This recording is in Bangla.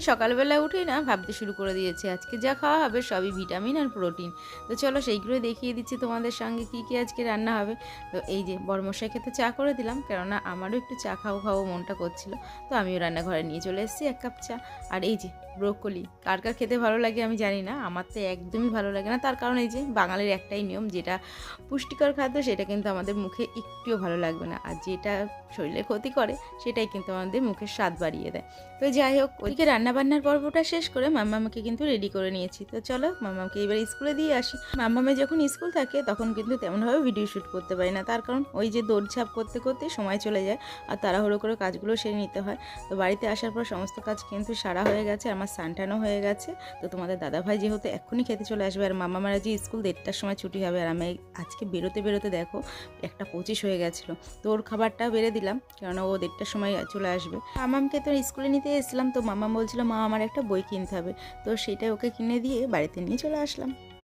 সকালবেলা উঠেই না ভাবতে শুরু করে দিয়েছে আজকে যা খাওয়া হবে সবই ভিটামিন আর প্রোটিন। তো চলো সেইগুলোই দেখিয়ে দিচ্ছি তোমাদের সঙ্গে কী কী আজকে রান্না হবে। তো এই যে বড়মশাইকে তো চা করে দিলাম, কেননা আমারও একটু চা খাওয়া মনটা করছিল। তো আমিও রান্নাঘরে নিয়ে চলে এসেছি 1 কাপ চা। আর এই যে ব্রোকলি, কার কার খেতে ভালো লাগে আমি জানি না, আমার তো একদমই ভালো লাগে না। তার কারণ এই যে বাঙালির একটাই নিয়ম, যেটা পুষ্টিকর খাদ্য সেটা কিন্তু আমাদের মুখে একটুও ভালো লাগবে না, আর যেটা শরীরে ক্ষতি করে সেটাই কিন্তু আমাদের মুখের স্বাদ বাড়িয়ে দেয়। তো যাই হোক, ওইদিকে রান্নাবান্নার পর্বটা শেষ করে মাম্মামকে কিন্তু রেডি করে নিয়েছি। তো চলো মাম্মামকে এবার স্কুলে দিয়ে আসি। মাম্মামের যখন স্কুল থাকে তখন কিন্তু তেমনভাবে ভিডিও শ্যুট করতে পারি না, তার কারণ ওই যে দৌড়ঝাঁপ করতে করতে সময় চলে যায় আর তাড়াহুড়ো করে কাজগুলো সেরে নিতে হয়। তো বাড়িতে আসার পর সমস্ত কাজ কিন্তু সারা হয়ে গেছে, আমার স্নান হয়ে গেছে। তো তোমাদের দাদাভাই যেহেতু এক্ষুনি খেতে চলে আসবে, আর মাম্মামের আজ স্কুল 1টার সময় ছুটি হবে, আর আমি আজকে বেরোতে বেরোতে দেখো 1:25 হয়ে গেছিলো। তো ওর খাবারটাও বেড়ে দিলাম, কেননা ও 1টার সময় চলে আসবে। মামামকে তো স্কুলে নিতে এসেছিলাম, তো মামাম বলছিল মা আমার একটা বই কিনতে হবে, তো সেটাই ওকে কিনে দিয়ে বাড়িতে নিয়ে চলে আসলাম।